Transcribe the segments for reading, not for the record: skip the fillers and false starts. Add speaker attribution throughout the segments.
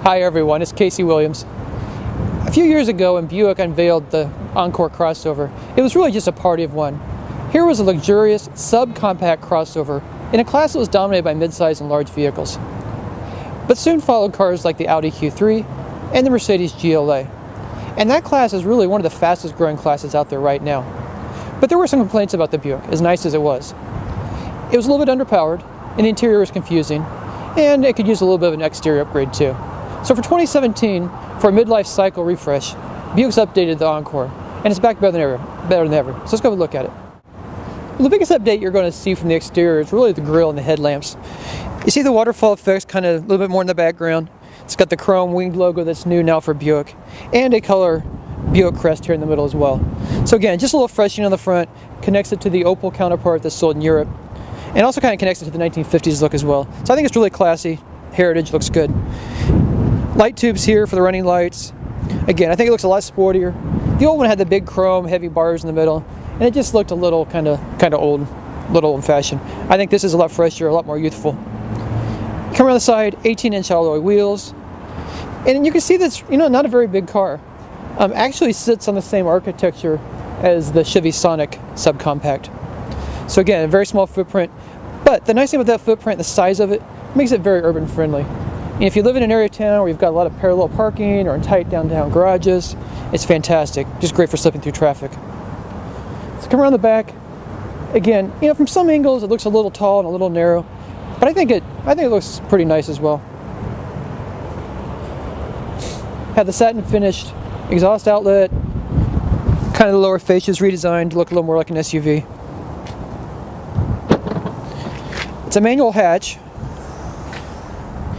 Speaker 1: Hi everyone, it's Casey Williams. A few years ago when Buick unveiled the Encore crossover, it was really just a party of one. Here was a luxurious, subcompact crossover in a class that was dominated by midsize and large vehicles. But soon followed cars like the Audi Q3 and the Mercedes GLA. And that class is really one of the fastest growing classes out there right now. But there were some complaints about the Buick, as nice as it was. It was a little bit underpowered, and the interior was confusing, and it could use a little bit of an exterior upgrade too. So for 2017, for a midlife cycle refresh, Buick's updated the Encore, and it's back better than ever. So let's go have a look at it. Well, the biggest update you're going to see from the exterior is really the grille and the headlamps. You see the waterfall effects kind of a little bit more in the background. It's got the chrome winged logo that's new now for Buick, and a color Buick crest here in the middle as well. So again, just a little freshening on the front, connects it to the Opel counterpart that's sold in Europe, and also kind of connects it to the 1950s look as well. So I think it's really classy. Heritage looks good. Light tubes here for the running lights. Again, I think it looks a lot sportier. The old one had the big chrome, heavy bars in the middle, and it just looked a little kind of old, a little old-fashioned. I think this is a lot fresher, a lot more youthful. Come around the side, 18-inch alloy wheels, and you can see that's not a very big car. Actually sits on the same architecture as the Chevy Sonic subcompact. So again, a very small footprint, but the nice thing about that footprint, the size of it, makes it very urban friendly. And if you live in an area of town where you've got a lot of parallel parking or in tight downtown garages, it's fantastic. Just great for slipping through traffic. So come around the back. Again, from some angles it looks a little tall and a little narrow, but I think it looks pretty nice as well. Have the satin finished exhaust outlet. Kind of the lower fascias redesigned to look a little more like an SUV. It's a manual hatch.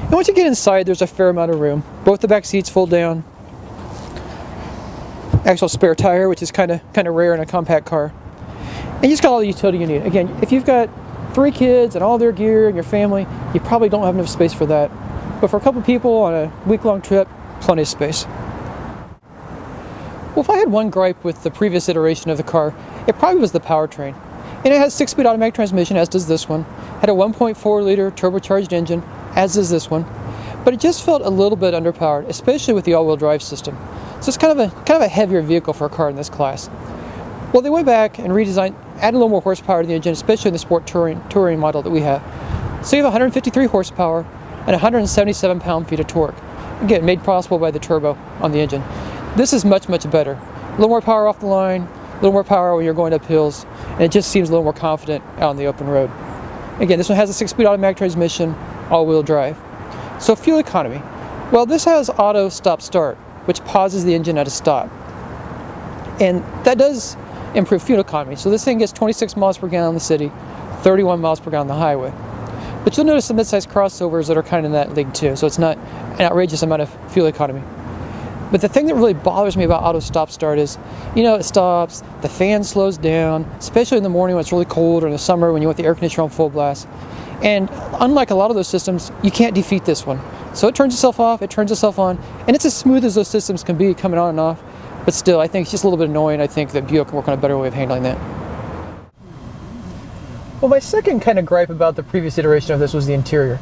Speaker 1: And once you get inside, there's a fair amount of room. Both the back seats fold down. Actual spare tire, which is kind of rare in a compact car. And you just got all the utility you need. Again, if you've got 3 kids and all their gear and your family, you probably don't have enough space for that. But for a couple people on a week-long trip, plenty of space. Well, if I had one gripe with the previous iteration of the car, it probably was the powertrain. And it has 6-speed automatic transmission, as does this one. Had a 1.4-liter turbocharged engine, as does this one. But it just felt a little bit underpowered, especially with the all-wheel drive system. So it's kind of a heavier vehicle for a car in this class. Well, they went back and redesigned, added a little more horsepower to the engine, especially in the sport touring model that we have. So you have 153 horsepower and 177 pound-feet of torque. Again, made possible by the turbo on the engine. This is much, much better. A little more power off the line, a little more power when you're going up hills, and it just seems a little more confident out on the open road. Again, this one has a 6-speed automatic transmission, all-wheel drive. So fuel economy. Well, this has auto stop-start, which pauses the engine at a stop. And that does improve fuel economy. So this thing gets 26 miles per gallon in the city, 31 miles per gallon on the highway. But you'll notice some mid-size crossovers that are kind of in that league too, so it's not an outrageous amount of fuel economy. But the thing that really bothers me about auto stop-start is, it stops, the fan slows down, especially in the morning when it's really cold, or in the summer when you want the air conditioner on full blast. And unlike a lot of those systems, you can't defeat this one. So it turns itself off, it turns itself on, and it's as smooth as those systems can be coming on and off. But still, I think it's just a little bit annoying. I think that Buick can work on a better way of handling that. Well, my second kind of gripe about the previous iteration of this was the interior.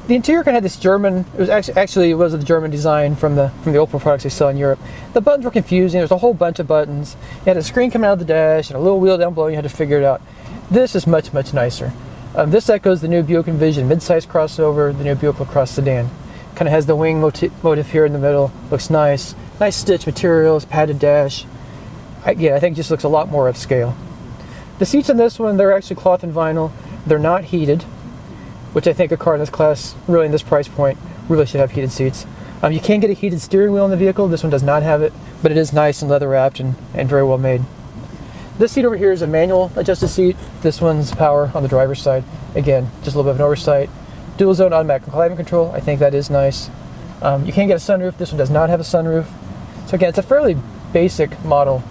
Speaker 1: The interior kind of had this German, it was actually the German design from the Opel products they sell in Europe. The buttons were confusing, there's a whole bunch of buttons. You had a screen coming out of the dash and a little wheel down below, and you had to figure it out. This is much, much nicer. This echoes the new Buick Envision midsize crossover, the new Buick LaCrosse sedan. Kind of has the wing motif here in the middle, looks nice. Nice stitch materials, padded dash. I think it just looks a lot more upscale. The seats in this one, they're actually cloth and vinyl. They're not heated, which I think a car in this class, really in this price point, really should have heated seats. You can get a heated steering wheel in the vehicle. This one does not have it, but it is nice and leather wrapped and very well made. This seat over here is a manual adjusted seat. This one's power on the driver's side. Again, just a little bit of an oversight. Dual zone automatic climate control. I think that is nice. You can get a sunroof. This one does not have a sunroof. So again, it's a fairly basic model,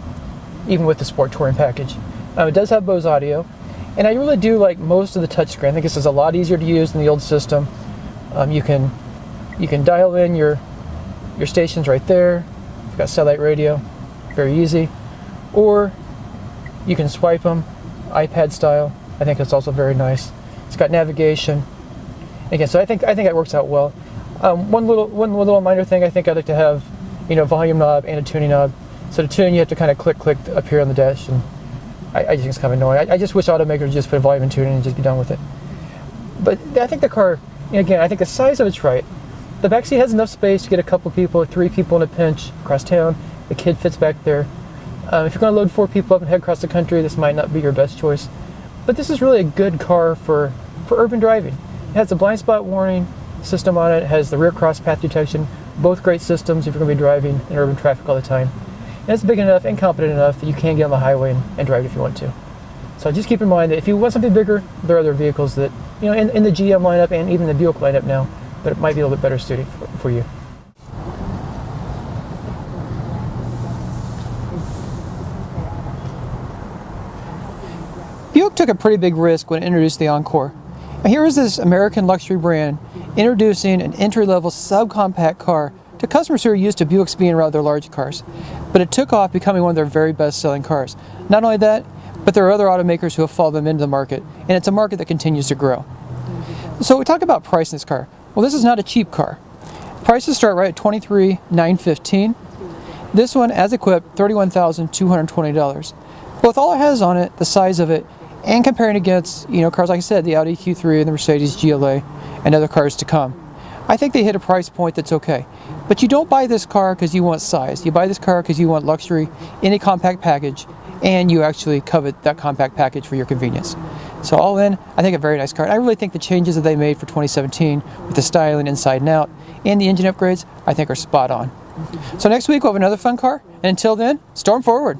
Speaker 1: even with the sport touring package. It does have Bose audio, and I really do like most of the touchscreen. I think this is a lot easier to use than the old system. You can dial in your stations right there. You've got satellite radio, very easy. Or you can swipe them, iPad style. I think it's also very nice. It's got navigation. Again, so I think that works out well. One little minor thing I think I'd like to have, volume knob and a tuning knob. So to tune, you have to kind of click up here on the dash, and I just think it's kind of annoying. I just wish automakers just put volume and tuning and just be done with it. But I think the car, again, I think the size of it's right. The backseat has enough space to get a couple people, 3 people in a pinch across town. The kid fits back there. If you're going to load 4 people up and head across the country, this might not be your best choice. But this is really a good car for urban driving. It has a blind spot warning system on it. It has the rear cross path detection. Both great systems if you're going to be driving in urban traffic all the time. And it's big enough and competent enough that you can get on the highway and drive it if you want to. So just keep in mind that if you want something bigger, there are other vehicles that, in the GM lineup and even the Buick lineup now, that it might be a little bit better suited for you. Buick took a pretty big risk when it introduced the Encore. Now here is this American luxury brand introducing an entry-level subcompact car to customers who are used to Buicks being rather large cars. But it took off, becoming one of their very best-selling cars. Not only that, but there are other automakers who have followed them into the market, and it's a market that continues to grow. So we talk about price in this car. Well, this is not a cheap car. Prices start right at $23,915. This one, as equipped, $31,220. But with all it has on it, the size of it, and comparing against, cars like I said, the Audi Q3 and the Mercedes GLA and other cars to come, I think they hit a price point that's okay. But you don't buy this car because you want size. You buy this car because you want luxury in a compact package, and you actually covet that compact package for your convenience. So all in, I think a very nice car. And I really think the changes that they made for 2017 with the styling inside and out and the engine upgrades, I think are spot on. So next week we'll have another fun car, and until then, storm forward.